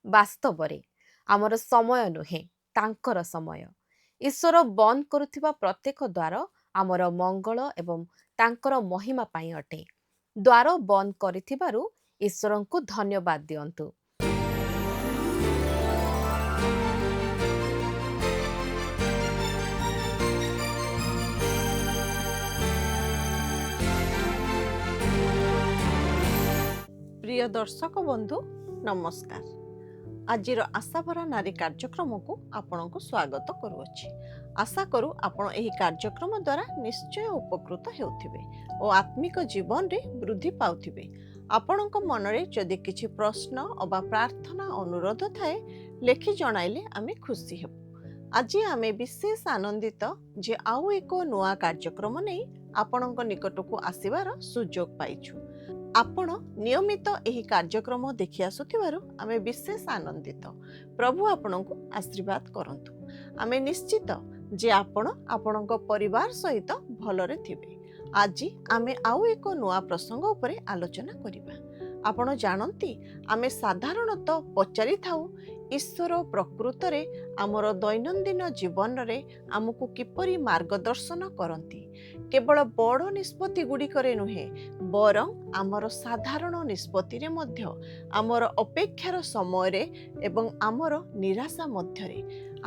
ବାସ୍ତବରେ ଆମର ସମୟ ନୁହେଁ, ତାଙ୍କର ସମୟ। ଈଶ୍ୱର ବନ୍ଦ କରୁଥିବା ପ୍ରତ୍ୟେକ ଦ୍ୱାର ଆମର ମଙ୍ଗଳ ଏବଂ ତାଙ୍କର ମହିମା ପାଇଁ ଅଟେ। ଦ୍ୱାର ବନ୍ଦ କରିଥିବାରୁ ଈଶ୍ୱରଙ୍କୁ ଧନ୍ୟବାଦ ଦିଅନ୍ତୁ। প্রিয় দর্শক বন্ধু নমস্କାର। ଆଜିର ଆଶାଭରା ନାରୀ କାର୍ଯ୍ୟକ୍ରମକୁ ଆପଣଙ୍କୁ ସ୍ୱାଗତ କରୁଅଛି। ଆଶା କରୁ ଆପଣ ଏହି କାର୍ଯ୍ୟକ୍ରମ ଦ୍ୱାରା ନିଶ୍ଚୟ ଉପକୃତ ହେଉଥିବେ ଓ ଆତ୍ମିକ ଜୀବନରେ ବୃଦ୍ଧି ପାଉଥିବେ। ଆପଣଙ୍କ ମନରେ ଯଦି କିଛି ପ୍ରଶ୍ନ ଅବା ପ୍ରାର୍ଥନା ଅନୁରୋଧ ଥାଏ ଲେଖି ଜଣାଇଲେ ଆମେ ଖୁସି ହେବୁ। ଆଜି ଆମେ ବିଶେଷ ଆନନ୍ଦିତ ଯେ ଆଉ ଏକ ନୂଆ କାର୍ଯ୍ୟକ୍ରମ ନେଇ ଆପଣଙ୍କ ନିକଟକୁ ଆସିବାର ସୁଯୋଗ ପାଇଛୁ। ଆପଣ ନିୟମିତ ଏହି କାର୍ଯ୍ୟକ୍ରମ ଦେଖି ଆସୁଥିବାରୁ ଆମେ ବିଶେଷ ଆନନ୍ଦିତ। ପ୍ରଭୁ ଆପଣଙ୍କୁ ଆଶୀର୍ବାଦ କରନ୍ତୁ। ଆମେ ନିଶ୍ଚିତ ଯେ ଆପଣ ଆପଣଙ୍କ ପରିବାର ସହିତ ଭଲରେ ଥିବେ। ଆଜି ଆମେ ଆଉ ଏକ ନୂଆ ପ୍ରସଙ୍ଗ ଉପରେ ଆଲୋଚନା କରିବା। ଆପଣ ଜାଣନ୍ତି, ଆମେ ସାଧାରଣତଃ ପଚାରିଥାଉ ଈଶ୍ୱର ପ୍ରକୃତରେ ଆମର ଦୈନନ୍ଦିନ ଜୀବନରେ ଆମକୁ କିପରି ମାର୍ଗଦର୍ଶନ କରନ୍ତି। କେବଳ ବଡ଼ ନିଷ୍ପତ୍ତି ଗୁଡ଼ିକରେ ନୁହେଁ, ବରଂ ଆମର ସାଧାରଣ ନିଷ୍ପତ୍ତିରେ ମଧ୍ୟ, ଆମର ଅପେକ୍ଷାର ସମୟରେ ଏବଂ ଆମର ନିରାଶା ମଧ୍ୟରେ।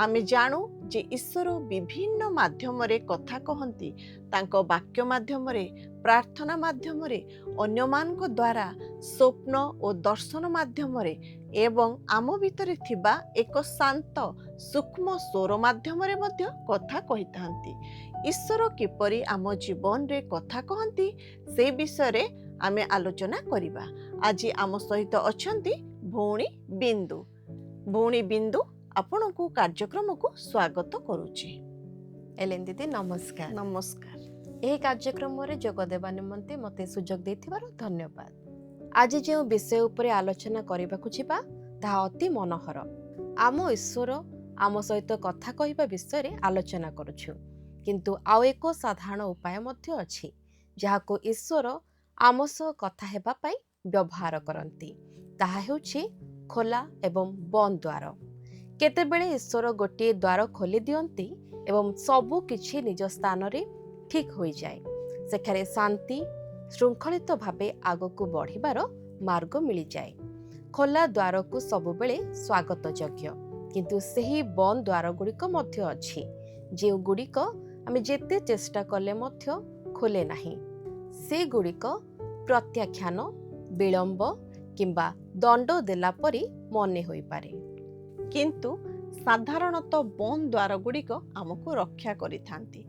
ଆମେ ଜାଣୁ ଯେ ଈଶ୍ୱର ବିଭିନ୍ନ ମାଧ୍ୟମରେ କଥା କହନ୍ତି, ତାଙ୍କ ବାକ୍ୟ ମାଧ୍ୟମରେ, ପ୍ରାର୍ଥନା ମାଧ୍ୟମରେ, ଅନ୍ୟମାନଙ୍କ ଦ୍ୱାରା, ସ୍ୱପ୍ନ ଓ ଦର୍ଶନ ମାଧ୍ୟମରେ ଏବଂ ଆମ ଭିତରେ ଥିବା ଏକ ଶାନ୍ତ ସୂକ୍ଷ୍ମ ସ୍ୱର ମାଧ୍ୟମରେ ମଧ୍ୟ କଥା କହିଥାନ୍ତି। ଈଶ୍ୱର କିପରି ଆମ ଜୀବନରେ କଥା କହନ୍ତି ସେ ବିଷୟରେ ଆମେ ଆଲୋଚନା କରିବା। ଆଜି ଆମ ସହିତ ଅଛନ୍ତି ଭଉଣୀ ବିନ୍ଦୁ। ଭଉଣୀ ବିନ୍ଦୁ, ଆପଣଙ୍କୁ କାର୍ଯ୍ୟକ୍ରମକୁ ସ୍ୱାଗତ କରୁଛି। ଏଲେନ୍ ଦିଦି ନମସ୍କାର। ନମସ୍କାର। ଏହି କାର୍ଯ୍ୟକ୍ରମରେ ଯୋଗ ଦେବା ନିମନ୍ତେ ମୋତେ ସୁଯୋଗ ଦେଇଥିବାରୁ ଧନ୍ୟବାଦ। ଆଜି ଯେଉଁ ବିଷୟ ଉପରେ ଆଲୋଚନା କରିବାକୁ ଯିବା ତାହା ଅତି ମନୋହର। ଆମ ଈଶ୍ୱର ଆମ ସହିତ କଥା କହିବା ବିଷୟରେ ଆଲୋଚନା କରୁଛୁ, କିନ୍ତୁ ଆଉ ଏକ ସାଧାରଣ ଉପାୟ ମଧ୍ୟ ଅଛି ଯାହାକୁ ଈଶ୍ୱର ଆମ ସହ କଥା ହେବା ପାଇଁ ବ୍ୟବହାର କରନ୍ତି। ତାହା ହେଉଛି ଖୋଲା ଏବଂ ବନ୍ଦ ଦ୍ୱାର। କେତେବେଳେ ଈଶ୍ୱର ଗୋଟିଏ ଦ୍ୱାର ଖୋଲି ଦିଅନ୍ତି ଏବଂ ସବୁ କିଛି ନିଜ ସ୍ଥାନରେ ଠିକ୍ ହୋଇଯାଏ। ସେଠାରେ ଶାନ୍ତି ଶୃଙ୍ଖଳିତ ଭାବେ ଆଗକୁ ବଢ଼ିବାର ମାର୍ଗ ମିଳିଯାଏ। ଖୋଲା ଦ୍ୱାରକୁ ସବୁବେଳେ ସ୍ୱାଗତ ଯୋଗ୍ୟ, କିନ୍ତୁ ସେହି ବନ୍ଦ ଦ୍ୱାର ଗୁଡ଼ିକ ମଧ୍ୟ ଅଛି, ଯେଉଁଗୁଡ଼ିକ ଆମେ ଯେତେ ଚେଷ୍ଟା କଲେ ମଧ୍ୟ ଖୋଲେ ନାହିଁ। ସେଗୁଡ଼ିକ ପ୍ରତ୍ୟାଖ୍ୟାନ, ବିଳମ୍ବ କିମ୍ବା ଦଣ୍ଡ ଦେଲା ପରି ମନେ ହୋଇପାରେ। କିନ୍ତୁ ସାଧାରଣତଃ ବନ୍ଦ ଦ୍ୱାର ଗୁଡ଼ିକ ଆମକୁ ରକ୍ଷା କରିଥାନ୍ତି।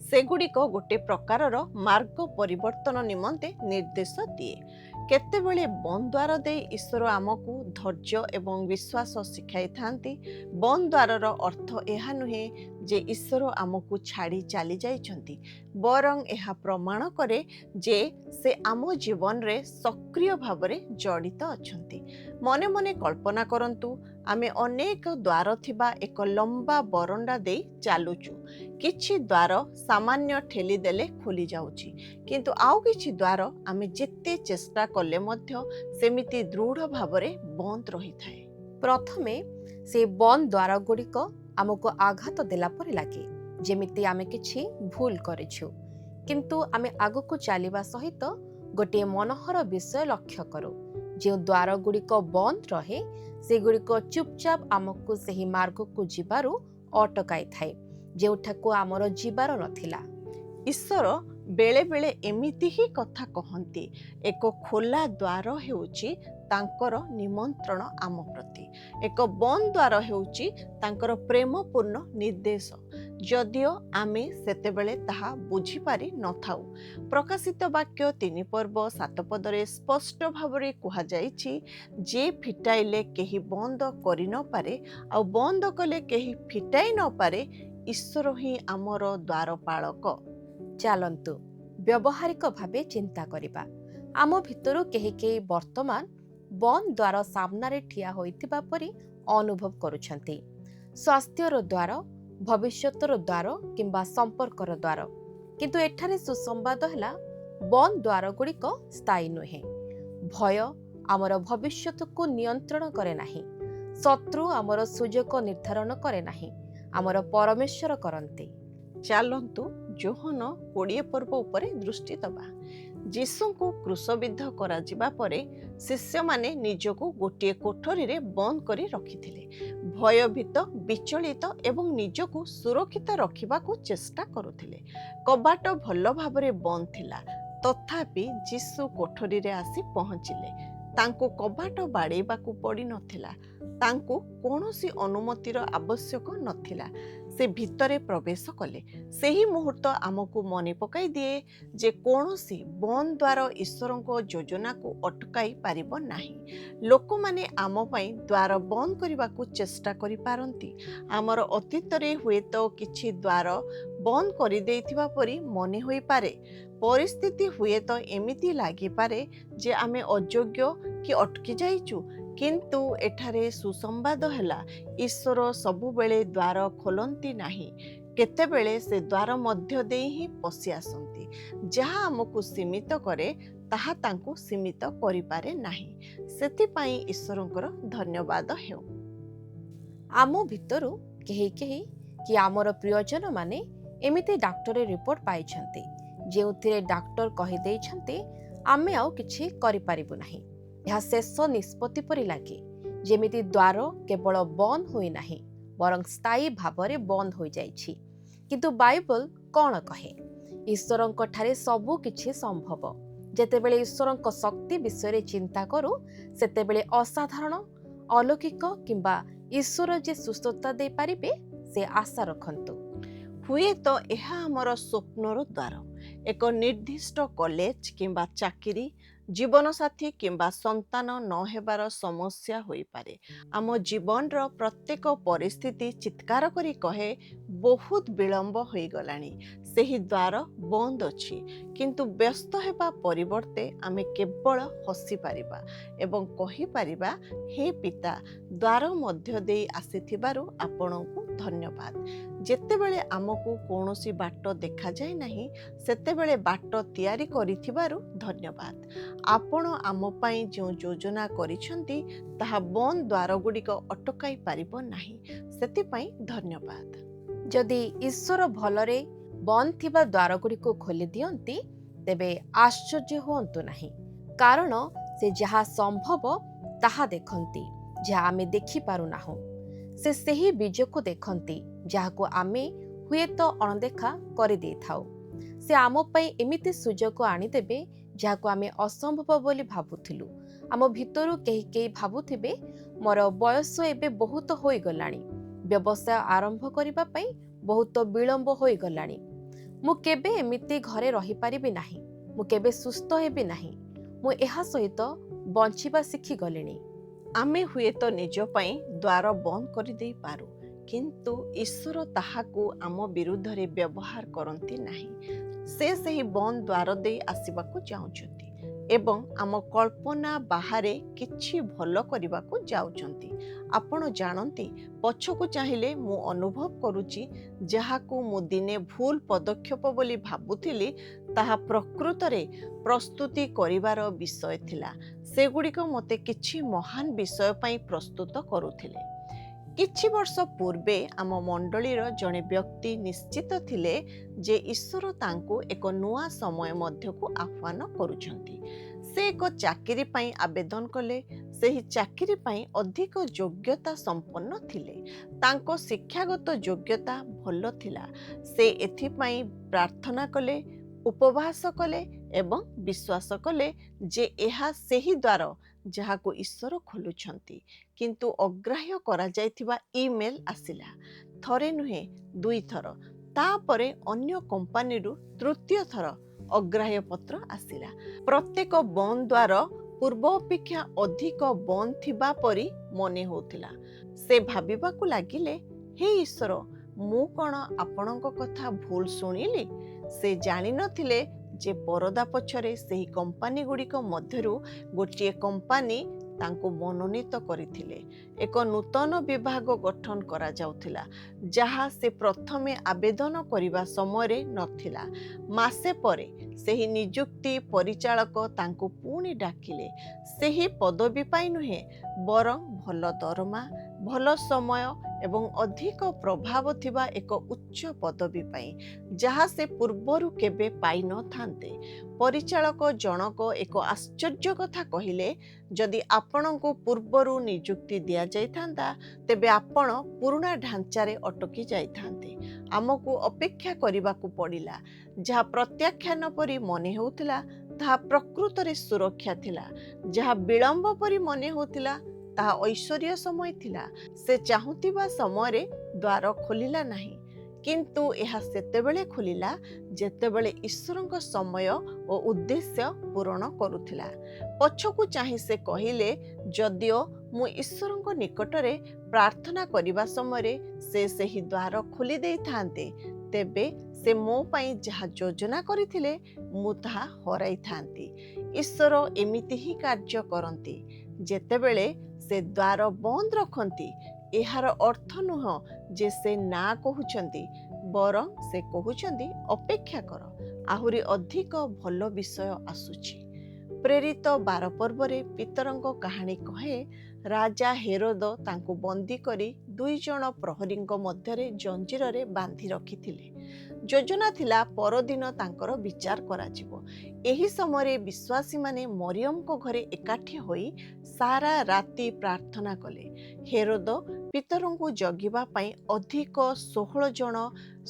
ସେଗୁଡ଼ିକ ଗୋଟେ ପ୍ରକାରର ମାର୍ଗ ପରିବର୍ତ୍ତନ ନିମନ୍ତେ ନିର୍ଦ୍ଦେଶ ଦିଏ। କେତେବେଳେ ବନ୍ଦ ଦ୍ୱାର ଦେଇ ଈଶ୍ୱର ଆମକୁ ଧୈର୍ଯ୍ୟ ଏବଂ ବିଶ୍ୱାସ ଶିଖାଇଥାନ୍ତି। ବନ୍ଦ ଦ୍ୱାରର ଅର୍ଥ ଏହା ନୁହେଁ ଯେ ଈଶ୍ୱର ଆମକୁ ଛାଡ଼ି ଚାଲି ଯାଇଛନ୍ତି, ବରଂ ଏହା ପ୍ରମାଣ କରେ ଯେ ସେ ଆମ ଜୀବନରେ ସକ୍ରିୟ ଭାବରେ ଜଡ଼ିତ ଅଛନ୍ତି। ମନେ ମନେ କଳ୍ପନା କରନ୍ତୁ, ଆମେ ଅନେକ ଦ୍ୱାର ଥିବା ଏକ ଲମ୍ବା ବରଣ୍ଡା ଦେଇ ଚାଲୁଛୁ। କିଛି ଦ୍ୱାର ସାମାନ୍ୟ ଠେଲି ଦେଲେ ଖୋଲି ଯାଉଛି, କିନ୍ତୁ ଆଉ କିଛି ଦ୍ୱାର ଆମେ ଯେତେ ଚେଷ୍ଟା କଲେ ମଧ୍ୟ ସେମିତି ଦୃଢ଼ ଭାବରେ ବନ୍ଦ ରହିଥାଏ। ପ୍ରଥମେ ସେ ବନ୍ଦ ଦ୍ୱାର ଗୁଡ଼ିକ ଆମକୁ ଆଘାତ ଦେଲା ପରି ଲାଗେ, ଯେମିତି ଆମେ କିଛି ଭୁଲ କରିଛୁ। କିନ୍ତୁ ଆମେ ଆଗକୁ ଚାଲିବା ସହିତ ଗୋଟିଏ ମନୋହର ବିଷୟ ଲକ୍ଷ୍ୟ କରୁ। ଯେଉଁ ଦ୍ୱାର ଗୁଡ଼ିକ ବନ୍ଦ ରହେ ସେଗୁଡ଼ିକ ଚୁପଚାପ ଆମକୁ ସେହି ମାର୍ଗକୁ ଯିବାରୁ ଅଟକାଇଥାଏ ଯେଉଁଠାକୁ ଆମର ଯିବାର ନଥିଲା। ଈଶ୍ୱର ବେଳେ ବେଳେ ଏମିତି ହିଁ କଥା କହନ୍ତି। ଏକ ଖୋଲା ଦ୍ୱାର ହେଉଛି ତାଙ୍କର ନିମନ୍ତ୍ରଣ ଆମ ପ୍ରତି। ଏକ ବନ୍ଦ ଦ୍ୱାର ହେଉଛି ତାଙ୍କର ପ୍ରେମପୂର୍ଣ୍ଣ ନିର୍ଦ୍ଦେଶ, ଯଦିଓ ଆମେ ସେତେବେଳେ ତାହା ବୁଝିପାରି ନଥାଉ। ପ୍ରକାଶିତ ବାକ୍ୟ 3 ପର୍ବ 7 ପଦରେ ସ୍ପଷ୍ଟ ଭାବରେ କୁହାଯାଇଛି, ଯେ ଫିଟାଇଲେ କେହି ବନ୍ଦ କରିନପାରେ, ଆଉ ବନ୍ଦ କଲେ କେହି ଫିଟାଇ ନପାରେ। ଈଶ୍ୱର ହିଁ ଆମର ଦ୍ୱାରପାଳକ। ଚାଲନ୍ତୁ ବ୍ୟବହାରିକ ଭାବେ ଚିନ୍ତା କରିବା। ଆମ ଭିତରୁ କେହି କେହି ବର୍ତ୍ତମାନ ବନ୍ଦ ଦ୍ୱାର ସାମ୍ନାରେ ଠିଆ ହୋଇଥିବା ପରି ଅନୁଭବ କରୁଛନ୍ତି। ସ୍ୱାସ୍ଥ୍ୟର ଦ୍ୱାର, ଭବିଷ୍ୟତର ଦ୍ୱାର କିମ୍ବା ସମ୍ପର୍କର ଦ୍ୱାର। କିନ୍ତୁ ଏଠାରେ ସୁସମ୍ବାଦ ହେଲା, ବନ୍ଦ ଦ୍ୱାର ଗୁଡ଼ିକ ସ୍ଥାୟୀ ନୁହେଁ। ଭୟ ଆମର ଭବିଷ୍ୟତକୁ ନିୟନ୍ତ୍ରଣ କରେ ନାହିଁ। ଶତ୍ରୁ ଆମର ସୁଯୋଗ ନିର୍ଦ୍ଧାରଣ କରେ ନାହିଁ, ଆମର ପରମେଶ୍ୱର କରନ୍ତି। ଚାଲନ୍ତୁ ଯୋହନ 20 ପର୍ବ ଉପରେ ଦୃଷ୍ଟି ଦେବା। ଯୀଶୁଙ୍କୁ କ୍ରୁଶବିଦ୍ଧ କରାଯିବା ପରେ ଶିଷ୍ୟମାନେ ନିଜକୁ ଗୋଟିଏ କୋଠରୀରେ ବନ୍ଦ କରି ରଖିଥିଲେ। ଭୟଭୀତ, ବିଚଳିତ ଏବଂ ନିଜକୁ ସୁରକ୍ଷିତ ରଖିବାକୁ ଚେଷ୍ଟା କରୁଥିଲେ। କବାଟ ଭଲ ଭାବରେ ବନ୍ଦ ଥିଲା, ତଥାପି ଯୀଶୁ କୋଠରୀରେ ଆସି ପହଞ୍ଚିଲେ। ତାଙ୍କୁ କବାଟ ବାଡ଼େଇବାକୁ ପଡ଼ିନଥିଲା, ତାଙ୍କୁ କୌଣସି ଅନୁମତିର ଆବଶ୍ୟକ ନଥିଲା। ସେ ଭିତରେ ପ୍ରବେଶ କଲେ। ସେହି ମୁହୂର୍ତ୍ତ ଆମକୁ ମନେ ପକାଇ ଦିଏ ଯେ କୌଣସି ବନ୍ଦ ଦ୍ୱାର ଈଶ୍ୱରଙ୍କ ଯୋଜନାକୁ ଅଟକାଇ ପାରିବ ନାହିଁ। ଲୋକମାନେ ଆମ ପାଇଁ ଦ୍ୱାର ବନ୍ଦ କରିବାକୁ ଚେଷ୍ଟା କରିପାରନ୍ତି। ଆମର ଅତୀତରେ ହୁଏତ କିଛି ଦ୍ୱାର ବନ୍ଦ କରିଦେଇଥିବା ପରି ମନେ ହୋଇପାରେ। ପରିସ୍ଥିତି ହୁଏତ ଏମିତି ଲାଗିପାରେ ଯେ ଆମେ ଅଯୋଗ୍ୟ କି ଅଟକି ଯାଇଛୁ। କିନ୍ତୁ ଏଠାରେ ସୁସମ୍ବାଦ ହେଲା, ଈଶ୍ୱର ସବୁବେଳେ ଦ୍ୱାର ଖୋଲନ୍ତି ନାହିଁ। କେତେବେଳେ ସେ ଦ୍ୱାର ମଧ୍ୟ ଦେଇ ହିଁ ପଶି ଆସନ୍ତି। ଯାହା ଆମକୁ ସୀମିତ କରେ ତାହା ତାଙ୍କୁ ସୀମିତ କରିପାରେ ନାହିଁ। ସେଥିପାଇଁ ଈଶ୍ୱରଙ୍କର ଧନ୍ୟବାଦ ହେଉ। ଆମ ଭିତରୁ କେହି କେହି କି ଆମର ପ୍ରିୟଜନମାନେ ଏମିତି ଡାକ୍ତରୀ ରିପୋର୍ଟ ପାଇଛନ୍ତି ଯେଉଁଥିରେ ଡାକ୍ତର କହିଦେଇଛନ୍ତି ଆମେ ଆଉ କିଛି କରିପାରିବୁ ନାହିଁ। ଏହା ଶେଷ ନିଷ୍ପତ୍ତି ପରି ଲାଗେ, ଯେମିତି ଦ୍ୱାର କେବଳ ବନ୍ଦ ହୋଇନାହିଁ ବରଂ ସ୍ଥାୟୀ ଭାବରେ ବନ୍ଦ ହୋଇଯାଇଛି। କିନ୍ତୁ ବାଇବଲ କ'ଣ କହେ? ଈଶ୍ୱରଙ୍କ ଠାରେ ସବୁ କିଛି ସମ୍ଭବ। ଯେତେବେଳେ ଈଶ୍ୱରଙ୍କ ଶକ୍ତି ବିଷୟରେ ଚିନ୍ତା କରୁ, ସେତେବେଳେ ଅସାଧାରଣ, ଅଲୌକିକ କିମ୍ବା ଈଶ୍ୱର ଯେ ସୁସ୍ଥତା ଦେଇପାରିବେ ସେ ଆଶା ରଖନ୍ତୁ। ହୁଏତ ଏହା ଆମର ସ୍ୱପ୍ନର ଦ୍ୱାର, ଏକ ନିର୍ଦ୍ଦିଷ୍ଟ କଲେଜ କିମ୍ବା ଚାକିରି, ଜୀବନସାଥୀ କିମ୍ବା ସନ୍ତାନ ନ ହେବାର ସମସ୍ୟା ହୋଇପାରେ। ଆମ ଜୀବନର ପ୍ରତ୍ୟେକ ପରିସ୍ଥିତି ଚିତ୍କାର କରି କହେ, ବହୁତ ବିଳମ୍ବ ହୋଇଗଲାଣି, ସେହି ଦ୍ୱାର ବନ୍ଦ ଅଛି। କିନ୍ତୁ ବ୍ୟସ୍ତ ହେବା ପରିବର୍ତ୍ତେ ଆମେ କେବଳ ହସିପାରିବା ଏବଂ କହିପାରିବା, ହେ ପିତା, ଦ୍ୱାର ମଧ୍ୟ ଦେଇ ଆସିଥିବାରୁ ଆପଣଙ୍କୁ ଧନ୍ୟବାଦ। ଯେତେବେଳେ ଆମକୁ କୌଣସି ବାଟ ଦେଖାଯାଏ ନାହିଁ, ସେତେବେଳେ ବାଟ ତିଆରି କରିଥିବାରୁ ଧନ୍ୟବାଦ। ଆପଣ ଆମ ପାଇଁ ଯେଉଁ ଯୋଜନା କରିଛନ୍ତି ତାହା ବନ୍ଦ ଦ୍ୱାରଗୁଡ଼ିକ ଅଟକାଇ ପାରିବ ନାହିଁ। ସେଥିପାଇଁ ଧନ୍ୟବାଦ। ଯଦି ଈଶ୍ୱର ଭଲରେ ବନ୍ଦ ଥିବା ଦ୍ୱାରଗୁଡ଼ିକୁ ଖୋଲି ଦିଅନ୍ତି, ତେବେ ଆଶ୍ଚର୍ଯ୍ୟ ହୁଅନ୍ତୁ ନାହିଁ, କାରଣ ସେ ଯାହା ସମ୍ଭବ ତାହା ଦେଖନ୍ତି, ଯାହା ଆମେ ଦେଖିପାରୁନାହୁଁ। ସେ ସେହି ବୀଜକୁ ଦେଖନ୍ତି ଯାହାକୁ ଆମେ ହୁଏତ ଅଣଦେଖା କରିଦେଇଥାଉ। ସେ ଆମ ପାଇଁ ଏମିତି ସୁଯୋଗ ଆଣିଦେବେ ଯାହାକୁ ଆମେ ଅସମ୍ଭବ ବୋଲି ଭାବୁଥିଲୁ। ଆମ ଭିତରୁ କେହି କେହି ଭାବୁଥିବେ, ମୋର ବୟସ ଏବେ ବହୁତ ହୋଇଗଲାଣି, ବ୍ୟବସାୟ ଆରମ୍ଭ କରିବା ପାଇଁ ବହୁତ ବିଳମ୍ବ ହୋଇଗଲାଣି, ମୁଁ କେବେ ଏମିତି ଘରେ ରହିପାରିବି ନାହିଁ, ମୁଁ କେବେ ସୁସ୍ଥ ହେବି ନାହିଁ, ମୁଁ ଏହା ସହିତ ବଞ୍ଚିବା ଶିଖିଗଲିଣି। ଆମେ ହୁଏତ ନିଜ ପାଇଁ ଦ୍ୱାର ବନ୍ଦ କରିଦେଇପାରୁ, କିନ୍ତୁ ଈଶ୍ୱର ତାହାକୁ ଆମ ବିରୁଦ୍ଧରେ ବ୍ୟବହାର କରନ୍ତି ନାହିଁ। ସେ ସେହି ବନ୍ଦ ଦ୍ୱାର ଦେଇ ଆସିବାକୁ ଚାହୁଁଛନ୍ତି ଏବଂ ଆମ କଳ୍ପନା ବାହାରେ କିଛି ଭଲ କରିବାକୁ ଯାଉଛନ୍ତି। ଆପଣ ଜାଣନ୍ତି, ପଛକୁ ଚାହିଁଲେ ମୁଁ ଅନୁଭବ କରୁଛି, ଯାହାକୁ ମୁଁ ଦିନେ ଭୁଲ ପଦକ୍ଷେପ ବୋଲି ଭାବୁଥିଲି ତାହା ପ୍ରକୃତରେ ପ୍ରସ୍ତୁତି କରିବାର ବିଷୟ ଥିଲା। ସେଗୁଡ଼ିକ ମୋତେ କିଛି ମହାନ ବିଷୟ ପାଇଁ ପ୍ରସ୍ତୁତ କରୁଥିଲେ। କିଛି ବର୍ଷ ପୂର୍ବେ ଆମ ମଣ୍ଡଳୀର ଜଣେ ବ୍ୟକ୍ତି ନିଶ୍ଚିତ ଥିଲେ ଯେ ଈଶ୍ୱର ତାଙ୍କୁ ଏକ ନୂଆ ସମୟ ମଧ୍ୟକୁ ଆହ୍ୱାନ କରୁଛନ୍ତି। ସେ ଏକ ଚାକିରି ପାଇଁ ଆବେଦନ କଲେ। ସେହି ଚାକିରି ପାଇଁ ଅଧିକ ଯୋଗ୍ୟତା ସମ୍ପନ୍ନ ଥିଲେ। ତାଙ୍କ ଶିକ୍ଷାଗତ ଯୋଗ୍ୟତା ଭଲ ଥିଲା। ସେ ଏଥିପାଇଁ ପ୍ରାର୍ଥନା କଲେ, ଉପବାସ କଲେ ଏବଂ ବିଶ୍ୱାସ କଲେ ଯେ ଏହା ସେହି ଦ୍ୱାର ଯାହାକୁ ଈଶ୍ୱର ଖୋଲୁଛନ୍ତି। କିନ୍ତୁ ଅଗ୍ରାହ୍ୟ କରାଯାଇଥିବା ଇମେଲ ଆସିଲା। ଥରେ ନୁହେଁ, 2 ଥର। ତାପରେ ଅନ୍ୟ କମ୍ପାନୀରୁ ତୃତୀୟ ଥର ଅଗ୍ରାହ୍ୟ ପତ୍ର ଆସିଲା। ପ୍ରତ୍ୟେକ ବନ୍ଦ ଦ୍ୱାର ପୂର୍ବ ଅପେକ୍ଷା ଅଧିକ ବନ୍ଦ ଥିବା ପରି ମନେ ହେଉଥିଲା। ସେ ଭାବିବାକୁ ଲାଗିଲେ, ହେ ଈଶ୍ୱର, ମୁଁ କ'ଣ ଆପଣଙ୍କ କଥା ଭୁଲ ଶୁଣିଲି? ସେ ଜାଣିନଥିଲେ ଯେ ପରଦା ପଛରେ ସେହି କମ୍ପାନୀଗୁଡ଼ିକ ମଧ୍ୟରୁ ଗୋଟିଏ କମ୍ପାନୀ ତାଙ୍କୁ ମନୋନୀତ କରିଥିଲେ। ଏକ ନୂତନ ବିଭାଗ ଗଠନ କରାଯାଉଥିଲା, ଯାହା ସେ ପ୍ରଥମେ ଆବେଦନ କରିବା ସମୟରେ ନଥିଲା। ମାସେ ପରେ ସେହି ନିଯୁକ୍ତି ପରିଚାଳକ ତାଙ୍କୁ ପୁଣି ଡାକିଲେ। ସେହି ପଦବୀ ପାଇଁ ନୁହେଁ, ବରଂ ଭଲ ଦରମା, ଭଲ ସମୟ ଏବଂ ଅଧିକ ପ୍ରଭାବ ଥିବା ଏକ ଉଚ୍ଚ ପଦବୀ ପାଇଁ ଯାହା ସେ ପୂର୍ବରୁ କେବେ ପାଇନଥାନ୍ତେ। ପରିଚାଳକ ଜଣକ ଏକ ଆଶ୍ଚର୍ଯ୍ୟ କଥା କହିଲେ, ଯଦି ଆପଣଙ୍କୁ ପୂର୍ବରୁ ନିଯୁକ୍ତି ଦିଆଯାଇଥାନ୍ତା ତେବେ ଆପଣ ପୁରୁଣା ଢାଞ୍ଚାରେ ଅଟକି ଯାଇଥାନ୍ତେ। ଆମକୁ ଅପେକ୍ଷା କରିବାକୁ ପଡ଼ିଲା। ଯାହା ପ୍ରତ୍ୟାଖ୍ୟାନ ପରି ମନେ ହେଉଥିଲା ତାହା ପ୍ରକୃତରେ ସୁରକ୍ଷା ଥିଲା। ଯାହା ବିଳମ୍ବ ପରି ମନେ ହେଉଥିଲା ତାହା ଐଶ୍ୱର୍ଯ୍ୟ ସମୟ ଥିଲା। ସେ ଚାହୁଁଥିବା ସମୟରେ ଦ୍ୱାର ଖୋଲିଲା ନାହିଁ, କିନ୍ତୁ ଏହା ସେତେବେଳେ ଖୋଲିଲା ଯେତେବେଳେ ଈଶ୍ୱରଙ୍କ ସମୟ ଓ ଉଦ୍ଦେଶ୍ୟ ପୂରଣ କରୁଥିଲା। ପଛକୁ ଚାହିଁ ସେ କହିଲେ, ଯଦିଓ ମୁଁ ଈଶ୍ୱରଙ୍କ ନିକଟରେ ପ୍ରାର୍ଥନା କରିବା ସମୟରେ ସେ ସେହି ଦ୍ୱାର ଖୋଲି ଦେଇଥାନ୍ତେ, ତେବେ ସେ ମୋ ପାଇଁ ଯାହା ଯୋଜନା କରିଥିଲେ ମୁଁ ତାହା ହରାଇଥାନ୍ତି। ଈଶ୍ୱର ଏମିତି ହିଁ କାର୍ଯ୍ୟ କରନ୍ତି। ଯେତେବେଳେ ସେ ଦ୍ୱାର ବନ୍ଦ ରଖନ୍ତି, ଏହାର ଅର୍ଥ ନୁହଁ ଯେ ସେ ନା କହୁଛନ୍ତି, ବରଂ ସେ କହୁଛନ୍ତି ଅପେକ୍ଷା କର, ଆହୁରି ଅଧିକ ଭଲ ବିଷୟ ଆସୁଛି। ପ୍ରେରିତ 12 ପର୍ବରେ ପିତରଙ୍କ କାହାଣୀ କହେ, ରାଜା ହେରୋଦ ତାଙ୍କୁ ବନ୍ଦୀ କରି 2 ଜଣ ପ୍ରହରୀଙ୍କ ମଧ୍ୟରେ ଜଞ୍ଜିରରେ ବାନ୍ଧି ରଖିଥିଲେ। ଯୋଜନା ଥିଲା ପରଦିନ ତାଙ୍କର ବିଚାର କରାଯିବ। ଏହି ସମୟରେ ବିଶ୍ୱାସୀମାନେ ମରିୟମଙ୍କ ଘରେ ଏକାଠି ହୋଇ ସାରା ରାତି ପ୍ରାର୍ଥନା କଲେ। ହେରୋଦ ପିତରଙ୍କୁ ଜଗିବା ପାଇଁ ଅଧିକ 16 ଜଣ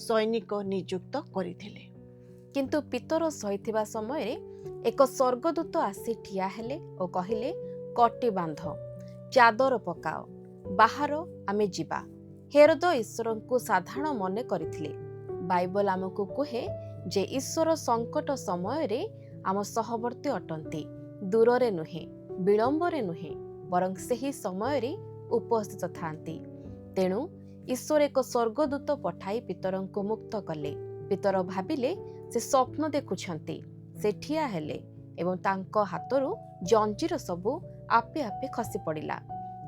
ସୈନିକ ନିଯୁକ୍ତ କରିଥିଲେ। କିନ୍ତୁ ପିତର ଶୋଇଥିବା ସମୟରେ ଏକ ସ୍ୱର୍ଗଦୂତ ଆସି ଠିଆ ହେଲେ ଓ କହିଲେ, କଟି ବାନ୍ଧ, ଚାଦର ପକାଅ, ବାହାର, ଆମେ ଯିବା। ହେରୋଦ ଈଶ୍ୱରଙ୍କୁ ସାଧାରଣ ମନେ କରିଥିଲେ। ବାଇବଲ ଆମକୁ କୁହେ ଯେ ଈଶ୍ୱର ସଙ୍କଟ ସମୟରେ ଆମ ସହବର୍ତ୍ତୀ ଅଟନ୍ତି, ଦୂରରେ ନୁହେଁ, ବିଳମ୍ବରେ ନୁହେଁ, ବରଂ ସେହି ସମୟରେ ଉପସ୍ଥିତ ଥାନ୍ତି। ତେଣୁ ଈଶ୍ୱର ଏକ ସ୍ୱର୍ଗଦୂତ ପଠାଇ ପିତରଙ୍କୁ ମୁକ୍ତ କଲେ। ପିତର ଭାବିଲେ ସେ ସ୍ୱପ୍ନ ଦେଖୁଛନ୍ତି। ସେ ଠିଆ ହେଲେ ଏବଂ ତାଙ୍କ ହାତରୁ ଜଞ୍ଜିର ସବୁ ଆପେ ଆପେ ଖସି ପଡ଼ିଲା।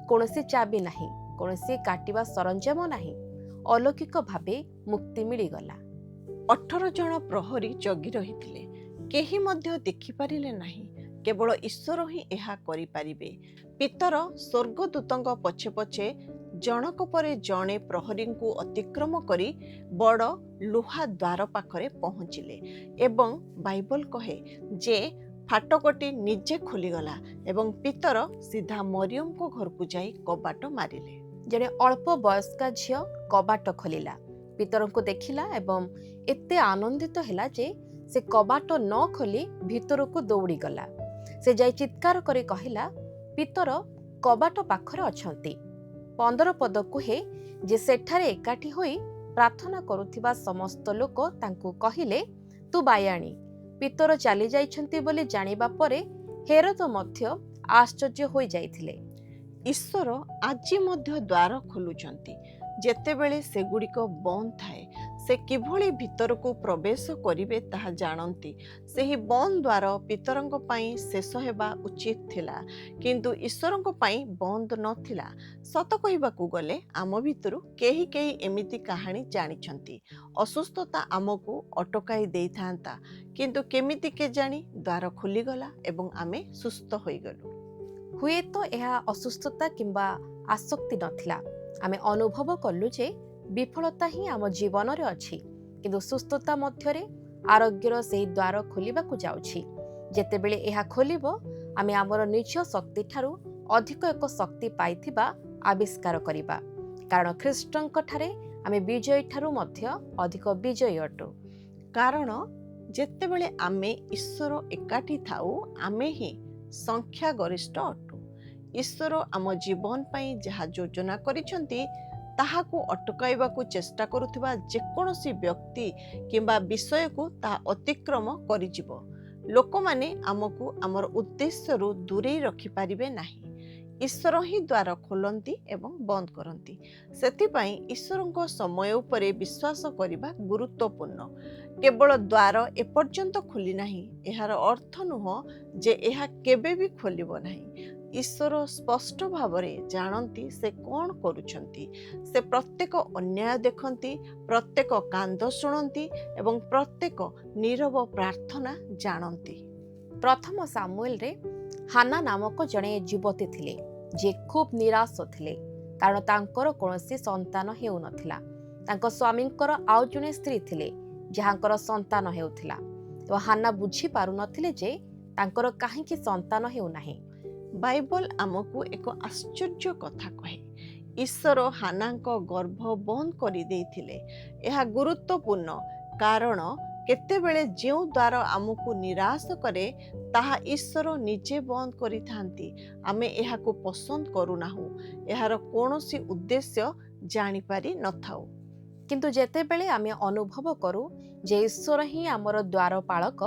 କୌଣସି ଚାବି ନାହିଁ, କୌଣସି କାଟିବା ସରଞ୍ଜାମ ନାହିଁ। ଅଲୌକିକ ଭାବେ ମୁକ୍ତି ମିଳିଗଲା। 18 ଜଣ ପ୍ରହରୀ ଜଗି ରହିଥିଲେ। କେହି ମଧ୍ୟ ଦେଖିପାରିଲେ ନାହିଁ, କେବଳ ଈଶ୍ୱର ହିଁ ଏହା କରିପାରିବେ। ପିତର ସ୍ୱର୍ଗଦୂତଙ୍କ ପଛେ ପଛେ ଜଣକ ପରେ ଜଣେ ପ୍ରହରୀଙ୍କୁ ଅତିକ୍ରମ କରି ବଡ଼ ଲୁହା ଦ୍ୱାର ପାଖରେ ପହଞ୍ଚିଲେ ଏବଂ ବାଇବଲ କହେ ଯେ ଫାଟକଟି ନିଜେ ଖୋଲିଗଲା ଏବଂ ପିତର ସିଧା ମରିୟମଙ୍କ ଘରକୁ ଯାଇ କବାଟ ମାରିଲେ। ଜଣେ ଅଳ୍ପ ବୟସ୍କା ଝିଅ କବାଟ ଖୋଲିଲା, ପିତରଙ୍କୁ ଦେଖିଲା ଏବଂ ଏତେ ଆନନ୍ଦିତ ହେଲା ଯେ ସେ କବାଟ ନ ଖୋଲି ଭିତରକୁ ଦୌଡ଼ିଗଲା। ସେ ଯାଇ ଚିତ୍କାର କରି କହିଲା, ପିତର କବାଟ ପାଖରେ ଅଛନ୍ତି। 15 ପଦ କୁହେ ଯେ ସେଠାରେ ଏକାଠି ହୋଇ ପ୍ରାର୍ଥନା କରୁଥିବା ସମସ୍ତ ଲୋକ ତାଙ୍କୁ କହିଲେ, ତୁ ବାୟାଣୀ। ପିତର ଚାଲି ଯାଇଛନ୍ତି ବୋଲି ଜାଣିବା ପରେ ହେରୋଦ ମଧ୍ୟ ଆଶ୍ଚର୍ଯ୍ୟ ହୋଇଯାଇଥିଲେ। ଈଶ୍ୱର ଆଜି ମଧ୍ୟ ଦ୍ୱାର ଖୋଲୁଛନ୍ତି ଯେତେବେଳେ ସେଗୁଡ଼ିକ ବନ୍ଦ ଥାଏ। ସେ କିଭଳି ଭିତରକୁ ପ୍ରବେଶ କରିବେ ତାହା ଜାଣନ୍ତି। ସେହି ବନ୍ଦ ଦ୍ୱାର ପିତରଙ୍କ ପାଇଁ ଶେଷ ହେବା ଉଚିତ ଥିଲା, କିନ୍ତୁ ଈଶ୍ୱରଙ୍କ ପାଇଁ ବନ୍ଦ ନଥିଲା। ସତ କହିବାକୁ ଗଲେ ଆମ ଭିତରୁ କେହି କେହି ଏମିତି କାହାଣୀ ଜାଣିଛନ୍ତି। ଅସୁସ୍ଥତା ଆମକୁ ଅଟକାଇ ଦେଇଥାନ୍ତା, କିନ୍ତୁ କେମିତି କେଜାଣି ଦ୍ୱାର ଖୋଲିଗଲା ଏବଂ ଆମେ ସୁସ୍ଥ ହୋଇଗଲୁ। ହୁଏତ ଏହା ଅସୁସ୍ଥତା କିମ୍ବା ଆସକ୍ତି ନଥିଲା। ଆମେ ଅନୁଭବ କଲୁ ଯେ ବିଫଳତା ହିଁ ଆମ ଜୀବନରେ ଅଛି, କିନ୍ତୁ ସୁସ୍ଥତା ମଧ୍ୟରେ ଆରୋଗ୍ୟର ସେହି ଦ୍ୱାର ଖୋଲିବାକୁ ଯାଉଛି। ଯେତେବେଳେ ଏହା ଖୋଲିବ, ଆମେ ଆମର ନିଜ ଶକ୍ତିଠାରୁ ଅଧିକ ଏକ ଶକ୍ତି ପାଇଥିବା ଆବିଷ୍କାର କରିବା, କାରଣ ଖ୍ରୀଷ୍ଟଙ୍କ ଠାରେ ଆମେ ବିଜୟୀ ଠାରୁ ମଧ୍ୟ ଅଧିକ ବିଜୟୀ ଅଟୁ। କାରଣ ଯେତେବେଳେ ଆମେ ଈଶ୍ୱର ଏକାଠି ଥାଉ, ଆମେ ହିଁ ସଂଖ୍ୟା ଗରିଷ୍ଠ ଅଟୁ। ଈଶ୍ୱର ଆମ ଜୀବନ ପାଇଁ ଯାହା ଯୋଜନା କରିଛନ୍ତି ତାହାକୁ ଅଟକାଇବାକୁ ଚେଷ୍ଟା କରୁଥିବା ଯେକୌଣସି ବ୍ୟକ୍ତି କିମ୍ବା ବିଷୟକୁ ତାହା ଅତିକ୍ରମ କରିଯିବ। ଲୋକମାନେ ଆମକୁ ଆମର ଉଦ୍ଦେଶ୍ୟରୁ ଦୂରେଇ ରଖିପାରିବେ ନାହିଁ। ଈଶ୍ୱର ହିଁ ଦ୍ୱାର ଖୋଲନ୍ତି ଏବଂ ବନ୍ଦ କରନ୍ତି। ସେଥିପାଇଁ ଈଶ୍ୱରଙ୍କ ସମୟ ଉପରେ ବିଶ୍ୱାସ କରିବା ଗୁରୁତ୍ୱପୂର୍ଣ୍ଣ। କେବଳ ଦ୍ୱାର ଏପର୍ଯ୍ୟନ୍ତ ଖୋଲି ନାହିଁ, ଏହାର ଅର୍ଥ ନୁହଁ ଯେ ଏହା କେବେ ବି ଖୋଲିବ ନାହିଁ। ଈଶ୍ୱର ସ୍ପଷ୍ଟ ଭାବରେ ଜାଣନ୍ତି ସେ କ'ଣ କରୁଛନ୍ତି। ସେ ପ୍ରତ୍ୟେକ ଅନ୍ୟାୟ ଦେଖନ୍ତି, ପ୍ରତ୍ୟେକ କାନ୍ଦ ଶୁଣନ୍ତି ଏବଂ ପ୍ରତ୍ୟେକ ନୀରବ ପ୍ରାର୍ଥନା ଜାଣନ୍ତି। ପ୍ରଥମ ସାମୁଏଲରେ ହାନା ନାମକ ଜଣେ ଯୁବତୀ ଥିଲେ ଯିଏ ଖୁବ୍ ନିରାଶ ଥିଲେ। କାରଣ ତାଙ୍କର କୌଣସି ସନ୍ତାନ ହେଉନଥିଲା। ତାଙ୍କ ସ୍ୱାମୀଙ୍କର ଆଉ ଜଣେ ସ୍ତ୍ରୀ ଥିଲେ ଯାହାଙ୍କର ସନ୍ତାନ ହେଉଥିଲା ଏବଂ ହାନ୍ନା ବୁଝି ପାରୁନଥିଲେ ଯେ ତାଙ୍କର କାହିଁକି ସନ୍ତାନ ହେଉନାହିଁ। ବାଇବଲ ଆମକୁ ଏକ ଆଶ୍ଚର୍ଯ୍ୟ କଥା କହେ। ଈଶ୍ୱର ହାନ୍ନାଙ୍କ ଗର୍ଭ ବନ୍ଦ କରିଦେଇଥିଲେ। ଏହା ଗୁରୁତ୍ୱପୂର୍ଣ୍ଣ କାରଣ କେତେବେଳେ ଯେଉଁ ଦ୍ୱାର ଆମକୁ ନିରାଶ କରେ ତାହା ଈଶ୍ୱର ନିଜେ ବନ୍ଦ କରିଥାନ୍ତି। ଆମେ ଏହାକୁ ପସନ୍ଦ କରୁନାହୁଁ, ଏହାର କୌଣସି ଉଦ୍ଦେଶ୍ୟ ଜାଣିପାରି ନଥାଉ। କିନ୍ତୁ ଯେତେବେଳେ ଆମେ ଅନୁଭବ କରୁ ଯେ ଈଶ୍ୱର ହିଁ ଆମର ଦ୍ୱାରପାଳକ,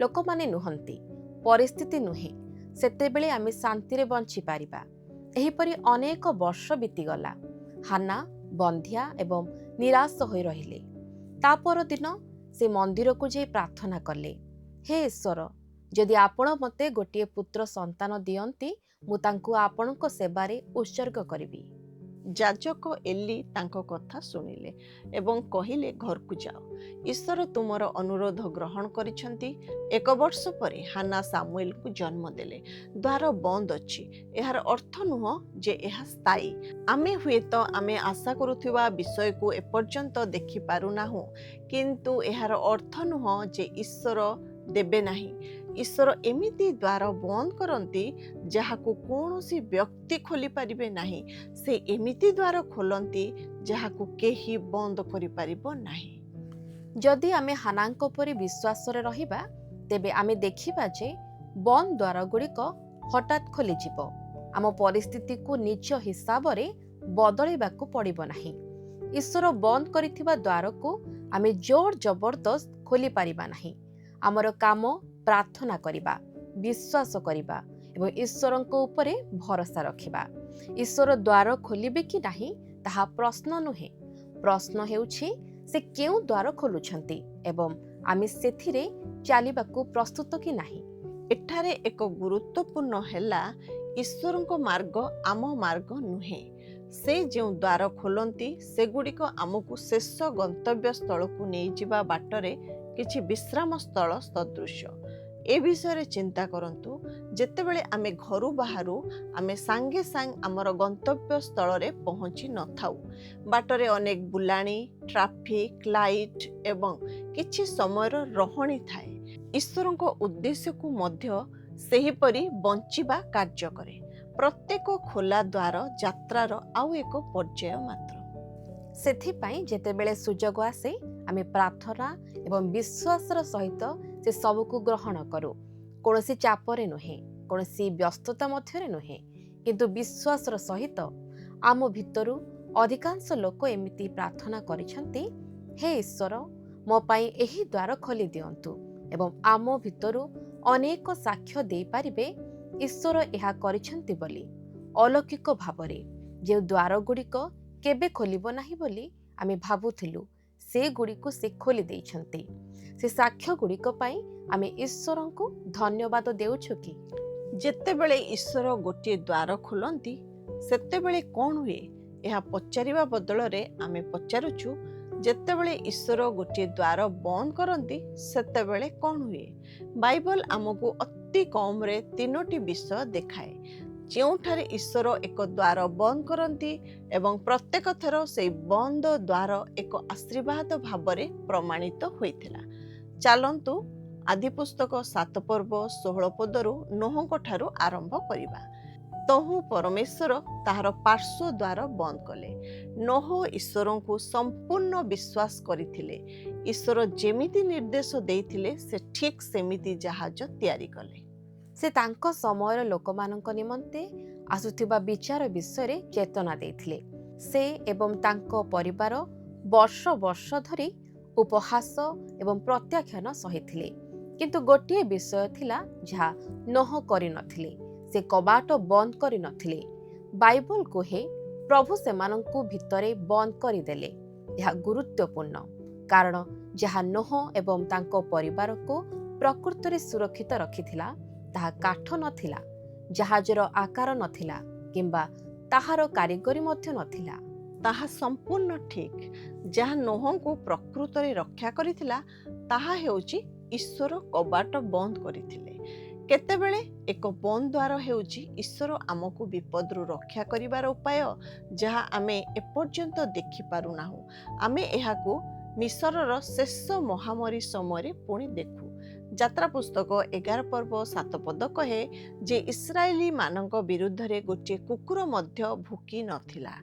ଲୋକମାନେ ନୁହନ୍ତି, ପରିସ୍ଥିତି ନୁହେଁ, ସେତେବେଳେ ଆମେ ଶାନ୍ତିରେ ବଞ୍ଚିପାରିବା। ଏହିପରି ଅନେକ ବର୍ଷ ବିତିଗଲା। ହାନ୍ନା ବନ୍ଧ୍ୟା ଏବଂ ନିରାଶ ହୋଇ ରହିଲେ। ତା ପରଦିନ ସେ ମନ୍ଦିରକୁ ଯାଇ ପ୍ରାର୍ଥନା କଲେ, ହେ ଈଶ୍ୱର, ଯଦି ଆପଣ ମୋତେ ଗୋଟିଏ ପୁତ୍ର ସନ୍ତାନ ଦିଅନ୍ତି, ମୁଁ ତାଙ୍କୁ ଆପଣଙ୍କ ସେବାରେ ଉତ୍ସର୍ଗ କରିବି। ଯାଜକ ଏଲି ତାଙ୍କ କଥା ଶୁଣିଲେ ଏବଂ କହିଲେ, ଘରକୁ ଯାଅ, ଈଶ୍ୱର ତୁମର ଅନୁରୋଧ ଗ୍ରହଣ କରିଛନ୍ତି। 1 ବର୍ଷ ପରେ ହାନ୍ନା ସାମୁଏଲକୁ ଜନ୍ମ ଦେଲେ। ଦ୍ୱାର ବନ୍ଦ ଅଛି, ଏହାର ଅର୍ଥ ନୁହଁ ଯେ ଏହା ସ୍ଥାୟୀ। ଆମେ ହୁଏତ ଆମେ ଆଶା କରୁଥିବା ବିଷୟକୁ ଏପର୍ଯ୍ୟନ୍ତ ଦେଖିପାରୁନାହୁଁ, କିନ୍ତୁ ଏହାର ଅର୍ଥ ନୁହଁ ଯେ ଈଶ୍ୱର ଦେବେ ନାହିଁ। ଈଶ୍ୱର ଏମିତି ଦ୍ୱାର ବନ୍ଦ କରନ୍ତି ଯାହାକୁ କୌଣସି ବ୍ୟକ୍ତି ଖୋଲିପାରିବେ ନାହିଁ। ସେ ଏମିତି ଦ୍ୱାର ଖୋଲନ୍ତି ଯାହାକୁ କେହି ବନ୍ଦ କରିପାରିବ ନାହିଁ। ଯଦି ଆମେ ହାନ୍ନାଙ୍କ ପରି ବିଶ୍ୱାସରେ ରହିବା, ତେବେ ଆମେ ଦେଖିବା ଯେ ବନ୍ଦ ଦ୍ୱାରଗୁଡ଼ିକ ହଠାତ୍ ଖୋଲିଯିବ। ଆମ ପରିସ୍ଥିତିକୁ ନିଜ ହିସାବରେ ବଦଳାଇବାକୁ ପଡ଼ିବ ନାହିଁ। ଈଶ୍ୱର ବନ୍ଦ କରିଥିବା ଦ୍ୱାରକୁ ଆମେ ଜୋର ଜବରଦସ୍ତ ଖୋଲିପାରିବା ନାହିଁ। ଆମର କାମ ପ୍ରାର୍ଥନା କରିବା, ବିଶ୍ୱାସ କରିବା ଏବଂ ଈଶ୍ୱରଙ୍କ ଉପରେ ଭରସା ରଖିବା। ଈଶ୍ୱର ଦ୍ୱାର ଖୋଲିବେ କି ନାହିଁ ତାହା ପ୍ରଶ୍ନ ନୁହେଁ। ପ୍ରଶ୍ନ ହେଉଛି ସେ କେଉଁ ଦ୍ୱାର ଖୋଲୁଛନ୍ତି ଏବଂ ଆମେ ସେଥିରେ ଚାଲିବାକୁ ପ୍ରସ୍ତୁତ କି ନାହିଁ। ଏଠାରେ ଏକ ଗୁରୁତ୍ୱପୂର୍ଣ୍ଣ ହେଲା, ଈଶ୍ୱରଙ୍କ ମାର୍ଗ ଆମ ମାର୍ଗ ନୁହେଁ। ସେ ଯେଉଁ ଦ୍ୱାର ଖୋଲନ୍ତି ସେଗୁଡ଼ିକ ଆମକୁ ଶେଷ ଗନ୍ତବ୍ୟ ସ୍ଥଳକୁ ନେଇଯିବା ବାଟରେ କିଛି ବିଶ୍ରାମ ସ୍ଥଳ ସଦୃଶ। ଏ ବିଷୟରେ ଚିନ୍ତା କରନ୍ତୁ। ଯେତେବେଳେ ଆମେ ଘରୁ ବାହାରୁ, ଆମେ ସାଙ୍ଗେ ସାଙ୍ଗେ ଆମର ଗନ୍ତବ୍ୟ ସ୍ଥଳରେ ପହଞ୍ଚି ନଥାଉ। ବାଟରେ ଅନେକ ବୁଲାଣି, ଟ୍ରାଫିକ ଲାଇଟ୍ ଏବଂ କିଛି ସମୟର ରହଣି ଥାଏ। ଈଶ୍ୱରଙ୍କ ଉଦ୍ଦେଶ୍ୟକୁ ମଧ୍ୟ ସେହିପରି ବଞ୍ଚିବା କାର୍ଯ୍ୟ କରେ। ପ୍ରତ୍ୟେକ ଖୋଲା ଦ୍ୱାର ଯାତ୍ରାର ଆଉ ଏକ ପର୍ଯ୍ୟାୟ ମାତ୍ର। ସେଥିପାଇଁ ଯେତେବେଳେ ସୁଯୋଗ ଆସେ, ଆମେ ପ୍ରାର୍ଥନା ଏବଂ ବିଶ୍ୱାସର ସହିତ ସେ ସବୁକୁ ଗ୍ରହଣ କରୁ। କୌଣସି ଚାପରେ ନୁହେଁ, କୌଣସି ବ୍ୟସ୍ତତା ମଧ୍ୟରେ ନୁହେଁ, କିନ୍ତୁ ବିଶ୍ୱାସର ସହିତ। ଆମ ଭିତରୁ ଅଧିକାଂଶ ଲୋକ ଏମିତି ପ୍ରାର୍ଥନା କରିଛନ୍ତି, ହେ ଈଶ୍ୱର, ମୋ ପାଇଁ ଏହି ଦ୍ୱାର ଖୋଲି ଦିଅନ୍ତୁ। ଏବଂ ଆମ ଭିତରୁ ଅନେକ ସାକ୍ଷ୍ୟ ଦେଇପାରିବେ ଈଶ୍ୱର ଏହା କରିଛନ୍ତି ବୋଲି। ଅଲୌକିକ ଭାବରେ ଯେଉଁ ଦ୍ୱାରଗୁଡ଼ିକ କେବେ ଖୋଲିବ ନାହିଁ ବୋଲି ଆମେ ଭାବୁଥିଲୁ, ସେଗୁଡ଼ିକୁ ସେ ଖୋଲି ଦେଇଛନ୍ତି। ସେ ସାକ୍ଷ୍ୟଗୁଡ଼ିକ ପାଇଁ ଆମେ ଈଶ୍ୱରଙ୍କୁ ଧନ୍ୟବାଦ ଦେଉଛୁ କି? ଯେତେବେଳେ ଈଶ୍ୱର ଗୋଟିଏ ଦ୍ୱାର ଖୋଲନ୍ତି ସେତେବେଳେ କ'ଣ ହୁଏ? ଏହା ପଚାରିବା ବଦଳରେ ଆମେ ପଚାରୁଛୁ, ଯେତେବେଳେ ଈଶ୍ୱର ଗୋଟିଏ ଦ୍ୱାର ବନ୍ଦ କରନ୍ତି ସେତେବେଳେ କ'ଣ ହୁଏ? ବାଇବଲ ଆମକୁ ଅତି କମରେ 3ଟି ବିଷୟ ଦେଖାଏ ଯେଉଁଠାରେ ଈଶ୍ୱର ଏକ ଦ୍ୱାର ବନ୍ଦ କରନ୍ତି ଏବଂ ପ୍ରତ୍ୟେକ ଥର ସେହି ବନ୍ଦ ଦ୍ୱାର ଏକ ଆଶୀର୍ବାଦ ଭାବରେ ପ୍ରମାଣିତ ହୋଇଥିଲା। ଚାଲନ୍ତୁ ଆଦିପୁସ୍ତକ 7 ପର୍ବ 16 ପଦରୁ ନୋହଙ୍କ ଠାରୁ ଆରମ୍ଭ କରିବା। ତହୁଁ ପରମେଶ୍ୱର ତାହାର ପାର୍ଶ୍ୱ ଦ୍ୱାର ବନ୍ଦ କଲେ। ନୋହ ଈଶ୍ୱରଙ୍କୁ ସମ୍ପୂର୍ଣ୍ଣ ବିଶ୍ୱାସ କରିଥିଲେ। ଈଶ୍ୱର ଯେମିତି ନିର୍ଦ୍ଦେଶ ଦେଇଥିଲେ ସେ ଠିକ୍ ସେମିତି ଜାହାଜ ତିଆରି କଲେ। ସେ ତାଙ୍କ ସମୟର ଲୋକମାନଙ୍କ ନିମନ୍ତେ ଆସୁଥିବା ବିଚାର ବିଷୟରେ ଚେତନା ଦେଇଥିଲେ। ସେ ଏବଂ ତାଙ୍କ ପରିବାର ବର୍ଷ ବର୍ଷ ଧରି ଉପହାସ ଏବଂ ପ୍ରତ୍ୟାଖ୍ୟାନ ସହିଥିଲେ। କିନ୍ତୁ ଗୋଟିଏ ବିଷୟ ଥିଲା ଯାହା ନୋହ କରିନଥିଲେ, ସେ କବାଟ ବନ୍ଦ କରିନଥିଲେ। ବାଇବଲ କୁହେ, ପ୍ରଭୁ ସେମାନଙ୍କୁ ଭିତରେ ବନ୍ଦ କରିଦେଲେ। ଏହା ଗୁରୁତ୍ୱପୂର୍ଣ୍ଣ କାରଣ ଯାହା ନୋହ ଏବଂ ତାଙ୍କ ପରିବାରକୁ ପ୍ରକୃତରେ ସୁରକ୍ଷିତ ରଖିଥିଲା ତାହା କାଠ ନଥିଲା, ଜାହାଜର ଆକାର ନଥିଲା କିମ୍ବା ତାହାର କାରିଗରୀ ମଧ୍ୟ ନଥିଲା। ତାହା ସମ୍ପୂର୍ଣ୍ଣ ଠିକ୍। ଯାହା ନୋହଙ୍କୁ ପ୍ରକୃତରେ ରକ୍ଷା କରିଥିଲା ତାହା ହେଉଛି ଈଶ୍ୱର କବାଟ ବନ୍ଦ କରିଥିଲେ। କେତେବେଳେ ଏକ ବନ୍ଦ ଦ୍ୱାର ହେଉଛି ଈଶ୍ୱର ଆମକୁ ବିପଦରୁ ରକ୍ଷା କରିବାର ଉପାୟ, ଯାହା ଆମେ ଏପର୍ଯ୍ୟନ୍ତ ଦେଖିପାରୁନାହୁଁ। ଆମେ ଏହାକୁ ମିଶରର ଶେଷ ମହାମାରୀ ସମୟରେ ପୁଣି ଦେଖୁ। ଯାତ୍ରା ପୁସ୍ତକ 11 ପର୍ବ 7 ପଦ କହେ ଯେ ଇସ୍ରାଏଲୀ ମାନଙ୍କ ବିରୁଦ୍ଧରେ ଗୋଟିଏ କୁକୁର ମଧ୍ୟ ଭୁକି ନଥିଲା।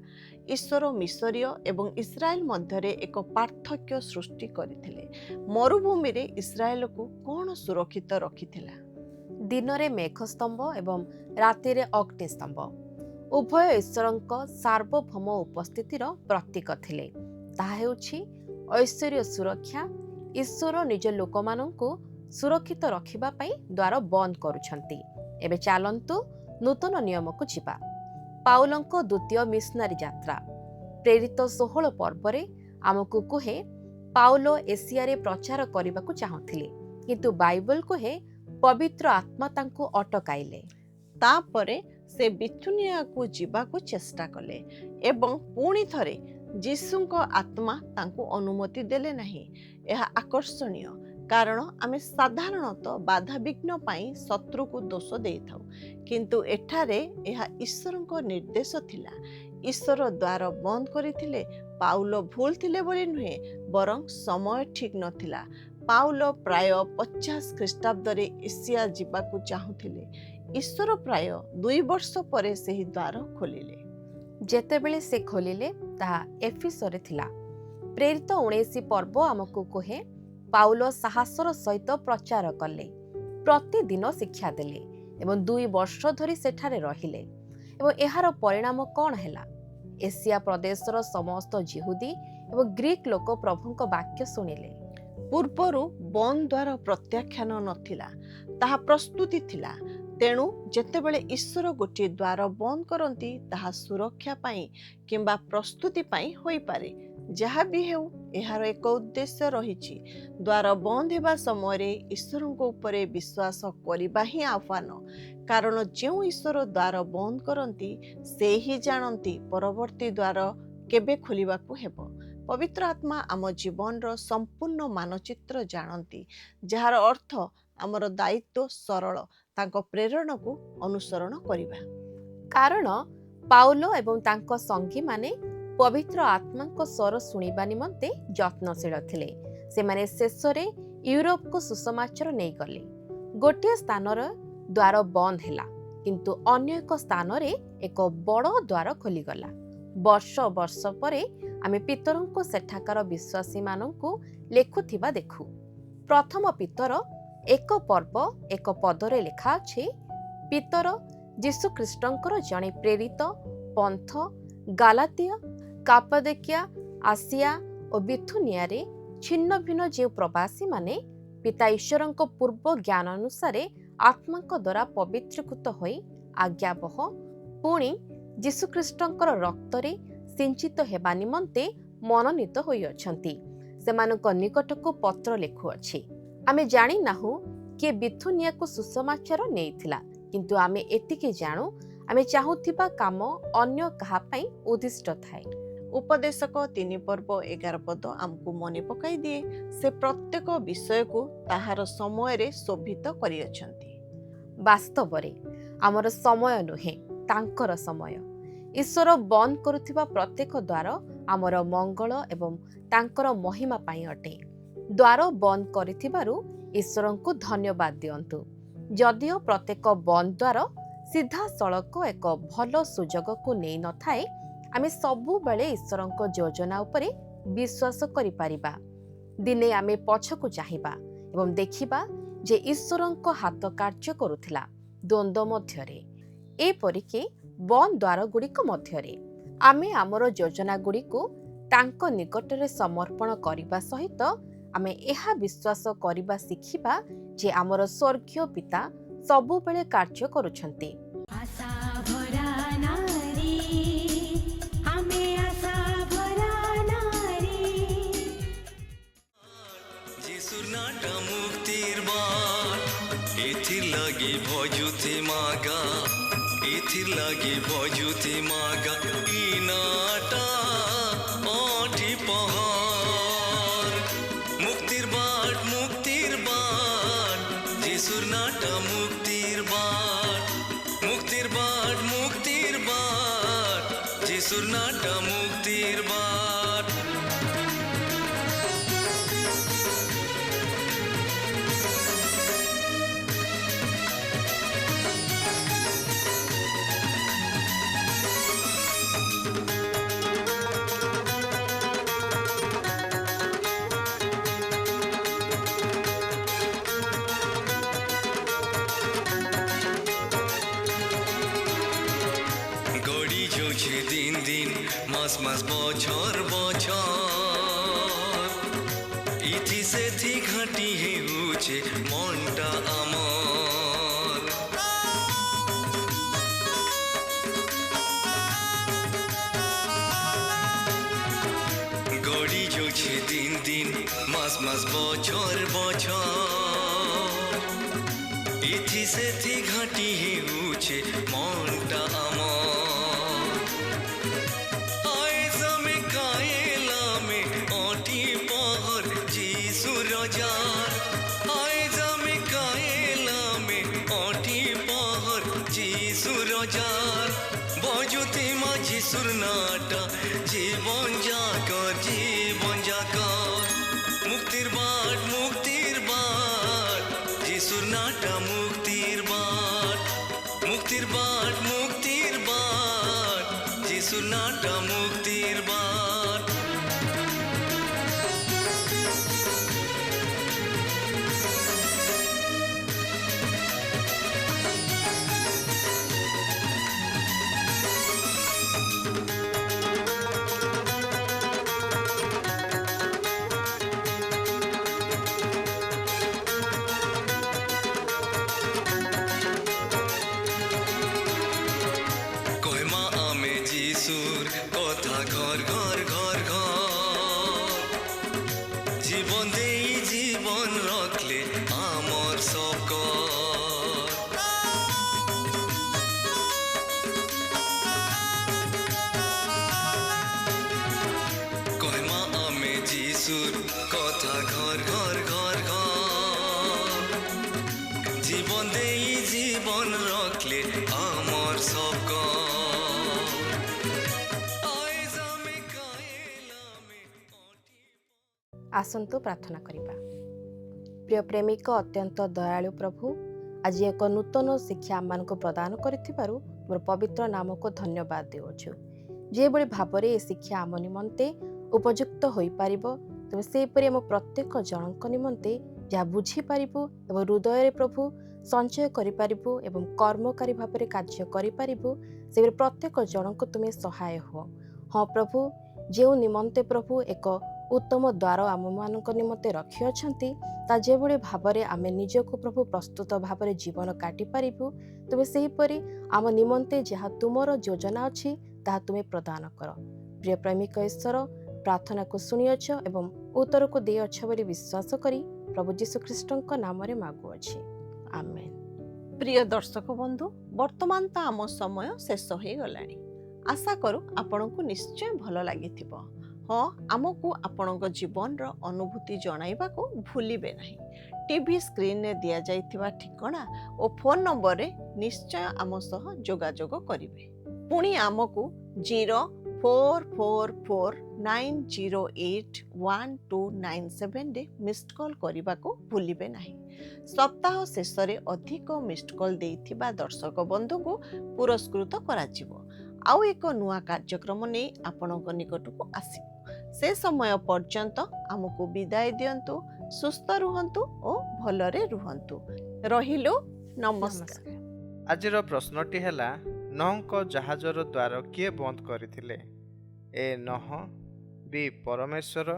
ଈଶ୍ୱର ମିଶରୀୟ ଏବଂ ଇସ୍ରାଏଲ ମଧ୍ୟରେ ଏକ ପାର୍ଥକ୍ୟ ସୃଷ୍ଟି କରିଥିଲେ। ମରୁଭୂମିରେ ଇସ୍ରାଏଲକୁ କ'ଣ ସୁରକ୍ଷିତ ରଖିଥିଲା? ଦିନରେ ମେଘସ୍ତମ୍ଭ ଏବଂ ରାତିରେ ଅଗ୍ନିସ୍ତମ୍ଭ। ଉଭୟ ଈଶ୍ୱରଙ୍କ ସାର୍ବଭୌମ ଉପସ୍ଥିତିର ପ୍ରତୀକ ଥିଲେ। ତାହା ହେଉଛି ଐଶ୍ୱର୍ଯ୍ୟ ସୁରକ୍ଷା। ଈଶ୍ୱର ନିଜ ଲୋକମାନଙ୍କୁ ସୁରକ୍ଷିତ ରଖିବା ପାଇଁ ଦ୍ୱାର ବନ୍ଦ କରୁଛନ୍ତି। ଏବେ ଚାଲନ୍ତୁ ନୂତନ ନିୟମକୁ ଯିବା। ପାଉଲଙ୍କ ଦ୍ୱିତୀୟ ମିଶନାରୀ ଯାତ୍ରା। ପ୍ରେରିତ 16 ପର୍ବରେ ଆମକୁ କୁହେ ପାଉଲ ଏସିଆରେ ପ୍ରଚାର କରିବାକୁ ଚାହୁଁଥିଲେ, କିନ୍ତୁ ବାଇବଲ କୁହେ ପବିତ୍ର ଆତ୍ମା ତାଙ୍କୁ ଅଟକାଇଲେ। ତାପରେ ସେ ବିଥୁନିଆକୁ ଯିବାକୁ ଚେଷ୍ଟା କଲେ ଏବଂ ପୁଣି ଥରେ ଯୀଶୁଙ୍କ ଆତ୍ମା ତାଙ୍କୁ ଅନୁମତି ଦେଲେ ନାହିଁ। ଏହା ଆକର୍ଷଣୀୟ, କାରଣ ଆମେ ସାଧାରଣତଃ ବାଧାବିଘ୍ନ ପାଇଁ ଶତ୍ରୁକୁ ଦୋଷ ଦେଇଥାଉ, କିନ୍ତୁ ଏଠାରେ ଏହା ଈଶ୍ୱରଙ୍କ ନିର୍ଦ୍ଦେଶ ଥିଲା। ଈଶ୍ୱର ଦ୍ୱାର ବନ୍ଦ କରିଥିଲେ। ପାଉଲ ଭୁଲ ଥିଲେ ବୋଲି ନୁହେଁ, ବରଂ ସମୟ ଠିକ ନଥିଲା। ପାଉଲ ପ୍ରାୟ 50 ଖ୍ରୀଷ୍ଟାବ୍ଦରେ ଏସିଆ ଯିବାକୁ ଚାହୁଁଥିଲେ। ଈଶ୍ୱର ପ୍ରାୟ 2 ବର୍ଷ ପରେ ସେହି ଦ୍ୱାର ଖୋଲିଲେ। ଯେତେବେଳେ ସେ ଖୋଲିଲେ ତାହା ଏଫିସରେ ଥିଲା। ପ୍ରେରିତ 19 ପର୍ବ ଆମକୁ କୁହେ ପାଉଲ ସାହସର ସହିତ ପ୍ରଚାର କଲେ, ପ୍ରତିଦିନ ଶିକ୍ଷା ଦେଲେ ଏବଂ 2 ବର୍ଷ ଧରି ସେଠାରେ ରହିଲେ। ଏବଂ ଏହାର ପରିଣାମ କ'ଣ ହେଲା? ଏସିଆ ପ୍ରଦେଶର ସମସ୍ତ ଜିହୁଦୀ ଏବଂ ଗ୍ରୀକ ଲୋକ ପ୍ରଭୁଙ୍କ ବାକ୍ୟ ଶୁଣିଲେ। ପୂର୍ବରୁ ବନ୍ଦ ଦ୍ୱାର ପ୍ରତ୍ୟାଖ୍ୟାନ ନଥିଲା, ତାହା ପ୍ରସ୍ତୁତି ଥିଲା। ତେଣୁ ଯେତେବେଳେ ଈଶ୍ୱର ଗୋଟିଏ ଦ୍ୱାର ବନ୍ଦ କରନ୍ତି, ତାହା ସୁରକ୍ଷା ପାଇଁ କିମ୍ବା ପ୍ରସ୍ତୁତି ପାଇଁ ହୋଇପାରେ। ଯାହା ବି ହେଉ, ଏହାର ଏକ ଉଦ୍ଦେଶ୍ୟ ରହିଛି। ଦ୍ୱାର ବନ୍ଦ ହେବା ସମୟରେ ଈଶ୍ୱରଙ୍କ ଉପରେ ବିଶ୍ୱାସ କରିବା ହିଁ ଆହ୍ୱାନ, କାରଣ ଯେଉଁ ଈଶ୍ୱର ଦ୍ୱାର ବନ୍ଦ କରନ୍ତି, ସେ ହିଁ ଜାଣନ୍ତି ପରବର୍ତ୍ତୀ ଦ୍ୱାର କେବେ ଖୋଲିବାକୁ ହେବ। ପବିତ୍ର ଆତ୍ମା ଆମ ଜୀବନର ସମ୍ପୂର୍ଣ୍ଣ ମାନଚିତ୍ର ଜାଣନ୍ତି, ଯାହାର ଅର୍ଥ ଆମର ଦାୟିତ୍ୱ ସରଳ, ତାଙ୍କ ପ୍ରେରଣାକୁ ଅନୁସରଣ କରିବା। କାରଣ ପାଉଲ ଏବଂ ତାଙ୍କ ସଙ୍ଗୀମାନେ ପବିତ୍ର ଆତ୍ମାଙ୍କ ସ୍ୱର ଶୁଣିବା ନିମନ୍ତେ ଯତ୍ନଶୀଳ ଥିଲେ। ସେମାନେ ଶେଷରେ ୟୁରୋପକୁ ସୁସମାଚାର ନେଇଗଲେ। ଗୋଟିଏ ସ୍ଥାନର ଦ୍ୱାର ବନ୍ଦ ହେଲା, କିନ୍ତୁ ଅନ୍ୟ ଏକ ସ୍ଥାନରେ ଏକ ବଡ଼ ଦ୍ୱାର ଖୋଲିଗଲା। ବର୍ଷ ବର୍ଷ ପରେ ଆମେ ପିତରଙ୍କୁ ସେଠାକାର ବିଶ୍ୱାସୀମାନଙ୍କୁ ଲେଖୁଥିବା ଦେଖୁ। ପ୍ରଥମ ପିତର 1 ପର୍ବ 1 ପଦରେ ଲେଖା ଅଛି, ପିତର ଯୀଶୁଖ୍ରୀଷ୍ଟଙ୍କର ଜଣେ ପ୍ରେରିତ ପନ୍ଥ, ଗାଲାତିଆ, କାପାଦୋକିଆ, ଆସିଆ ଓ ବିଥୁନିଆରେ ଛିନ୍ନ ଭିନ୍ନ ଯେଉଁ ପ୍ରବାସୀମାନେ ପିତା ଈଶ୍ୱରଙ୍କ ପୂର୍ବ ଜ୍ଞାନ ଅନୁସାରେ ଆତ୍ମାଙ୍କ ଦ୍ୱାରା ପବିତ୍ରୀକୃତ ହୋଇ ଆଜ୍ଞାବହ ପୁଣି ଯୀଶୁଖ୍ରୀଷ୍ଟଙ୍କର ରକ୍ତରେ ସିଞ୍ଚିତ ହେବା ନିମନ୍ତେ ମନୋନୀତ ହୋଇଅଛନ୍ତି, ସେମାନଙ୍କ ନିକଟକୁ ପତ୍ର ଲେଖୁଅଛି। ଆମେ ଜାଣିନାହୁଁ କିଏ ବିଥୁନିଆକୁ ସୁସମାଚାର ନେଇଥିଲା, କିନ୍ତୁ ଆମେ ଏତିକି ଜାଣୁ, ଆମେ ଚାହୁଁଥିବା କାମ ଅନ୍ୟ କାହା ପାଇଁ ଉଦ୍ଦିଷ୍ଟ ଥାଏ। ଉପଦେଶକ 3 ପର୍ବ 11 ପଦ ଆମକୁ ମନେ ପକାଇ ଦିଏ, ସେ ପ୍ରତ୍ୟେକ ବିଷୟକୁ ତାହାର ସମୟରେ ଶୋଭିତ କରିଅଛନ୍ତି। ବାସ୍ତବରେ ଆମର ସମୟ ନୁହେଁ, ତାଙ୍କର ସମୟ। ଈଶ୍ୱର ବନ୍ଦ କରୁଥିବା ପ୍ରତ୍ୟେକ ଦ୍ୱାର ଆମର ମଙ୍ଗଳ ଏବଂ ତାଙ୍କର ମହିମା ପାଇଁ ଅଟେ। ଦ୍ୱାର ବନ୍ଦ କରିଥିବାରୁ ଈଶ୍ୱରଙ୍କୁ ଧନ୍ୟବାଦ ଦିଅନ୍ତୁ। ଯଦିଓ ପ୍ରତ୍ୟେକ ବନ୍ଦ ଦ୍ୱାର ସିଧାସଳଖ ଏକ ଭଲ ସୁଯୋଗକୁ ନେଇ ନଥାଏ, ଆମେ ସବୁବେଳେ ଈଶ୍ୱରଙ୍କ ଯୋଜନା ଉପରେ ବିଶ୍ୱାସ କରିପାରିବା। ଦିନେ ଆମେ ପଛକୁ ଚାହିଁବା ଏବଂ ଦେଖିବା ଯେ ଈଶ୍ୱରଙ୍କ ହାତ କାର୍ଯ୍ୟ କରୁଥିଲା ଦ୍ୱନ୍ଦ୍ୱ ମଧ୍ୟରେ, ଏପରିକି ବନ୍ଦ ଦ୍ୱାରଗୁଡ଼ିକ ମଧ୍ୟରେ। ଆମେ ଆମର ଯୋଜନାଗୁଡ଼ିକୁ ତାଙ୍କ ନିକଟରେ ସମର୍ପଣ କରିବା ସହିତ ଆମେ ଏହା ବିଶ୍ୱାସ କରିବା ଶିଖିବା ଯେ ଆମର ସ୍ୱର୍ଗୀୟ ପିତା ସବୁବେଳେ କାର୍ଯ୍ୟ କରୁଛନ୍ତି। মুক্তির बाट যিশুর নাটা মুক্তির যিশুর নাটা মুক্তির বাট। গড়ি চলছে দিন দিন, মাস মাস, বছর বছর, ইথি সেথি ঘাঁটি হেউছে মনটা আমার। গড়ি চলছে দিন দিন, মাস মাস, বছর বছর, ইথি সেথি ঘাঁটি হেউছে মনটা আমার। আয়েজ আমি কায়েলামে অটি পহর যিশু রজার, আয়েজ আমি কায়েলামে অটি পহর যিশু রজার। বজতে মা যিশুর নাটা, জীবন যাকর, জীবন যাকর, মুক্তির বাট, মুক্তির বাট, যিশুর নাটা মুক্তির বাট, মুক্তির বাট, মুক্তির বাট, যিশুর নাটা মুক্তির বাট। কয়মা আমে যিশুর কথা ঘর ঘর ঘর ঘর, জীবন দেই জীবন রাখলে আমার সকর। কয়মা আমে যিশুর কথা ঘর ঘর ঘর ঘর, জীবন দেই জীবন রাখলে আমার সকর। আয়েজ আমি কায়েলামে অটি। ଆସନ୍ତୁ ପ୍ରାର୍ଥନା କରିବା। ପ୍ରିୟ ପ୍ରେମିକ ଅତ୍ୟନ୍ତ ଦୟାଳୁ ପ୍ରଭୁ, ଆଜି ଏକ ନୂତନ ଶିକ୍ଷା ଆମମାନଙ୍କୁ ପ୍ରଦାନ କରିଥିବାରୁ ମୋର ପବିତ୍ର ନାମକୁ ଧନ୍ୟବାଦ ଦେଉଛୁ। ଯେଭଳି ଭାବରେ ଏ ଶିକ୍ଷା ଆମ ନିମନ୍ତେ ଉପଯୁକ୍ତ ହୋଇପାରିବ, ତେବେ ସେହିପରି ଆମ ପ୍ରତ୍ୟେକ ଜଣଙ୍କ ନିମନ୍ତେ ଯାହା ବୁଝିପାରିବୁ ଏବଂ ହୃଦୟରେ ପ୍ରଭୁ ସଞ୍ଚୟ କରିପାରିବୁ ଏବଂ କର୍ମକାରୀ ଭାବରେ କାର୍ଯ୍ୟ କରିପାରିବୁ, ସେଭଳି ପ୍ରତ୍ୟେକ ଜଣଙ୍କୁ ତୁମେ ସହାୟ ହୁଅ। ହଁ ପ୍ରଭୁ, ଯେଉଁ ନିମନ୍ତେ ପ୍ରଭୁ ଏକ ଉତ୍ତମ ଦ୍ୱାର ଆମମାନଙ୍କ ନିମନ୍ତେ ରଖିଅଛନ୍ତି, ତା ଯେଭଳି ଭାବରେ ଆମେ ନିଜକୁ ପ୍ରଭୁ ପ୍ରସ୍ତୁତ ଭାବରେ ଜୀବନ କାଟିପାରିବୁ, ତୁମେ ସେହିପରି ଆମ ନିମନ୍ତେ ଯାହା ତୁମର ଯୋଜନା ଅଛି ତାହା ତୁମେ ପ୍ରଦାନ କର। ପ୍ରିୟ ପ୍ରେମିକ ଈଶ୍ୱର, ପ୍ରାର୍ଥନାକୁ ଶୁଣିଅଛ ଏବଂ ଉତ୍ତରକୁ ଦେଇଅଛ ବୋଲି ବିଶ୍ୱାସ କରି ପ୍ରଭୁ ଯୀଶୁଖ୍ରୀଷ୍ଟଙ୍କ ନାମରେ ମାଗୁଅଛି, ଆମେନ୍। ପ୍ରିୟ ଦର୍ଶକ ବନ୍ଧୁ, ବର୍ତ୍ତମାନ ତ ଆମ ସମୟ ଶେଷ ହୋଇଗଲାଣି। ଆଶା କରୁ ଆପଣଙ୍କୁ ନିଶ୍ଚୟ ଭଲ ଲାଗିଥିବ। ହଁ, ଆମକୁ ଆପଣଙ୍କ ଜୀବନର ଅନୁଭୂତି ଜଣାଇବାକୁ ଭୁଲିବେ ନାହିଁ। ଟିଭି ସ୍କ୍ରିନ୍ରେ ଦିଆଯାଇଥିବା ଠିକଣା ଓ ଫୋନ୍ ନମ୍ବରରେ ନିଶ୍ଚୟ ଆମ ସହ ଯୋଗାଯୋଗ କରିବେ। ପୁଣି ଆମକୁ 0444908197ରେ ମିସ୍ଡ କଲ୍ କରିବାକୁ ଭୁଲିବେ ନାହିଁ। ସପ୍ତାହ ଶେଷରେ ଅଧିକ ମିସ୍ଡ କଲ୍ ଦେଇଥିବା ଦର୍ଶକ ବନ୍ଧୁଙ୍କୁ ପୁରସ୍କୃତ କରାଯିବ। ଆଉ ଏକ ନୂଆ କାର୍ଯ୍ୟକ୍ରମ ନେଇ ଆପଣଙ୍କ ନିକଟକୁ ଆସିବ। ସେ ସମୟ ପର୍ଯ୍ୟନ୍ତ ଆମକୁ ବିଦାୟ ଦିଅନ୍ତୁ। ସୁସ୍ଥ ରୁହନ୍ତୁ ଓ ଭଲରେ ରୁହନ୍ତୁ। ରହିଲୁ, ନମସ୍କାର। ଆଜିର ପ୍ରଶ୍ନଟି ହେଲା, ନହଙ୍କ ଜାହାଜର ଦ୍ୱାର କିଏ ବନ୍ଦ କରିଥିଲେ? ଏ ନହ, ବି ପରମେଶ୍ୱର,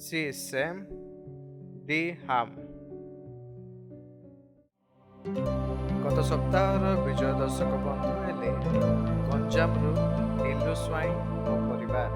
ସି ସେମ୍, ଡି ହାମ୍। ଗତ ସପ୍ତାହର ବିଜୟ ଦର୍ଶକ ବନ୍ଧୁ ହେଲେ ଗଞ୍ଜାମରୁ ନୀଲୁ ସ୍ୱାଇଁ ଓ ପରିବାର।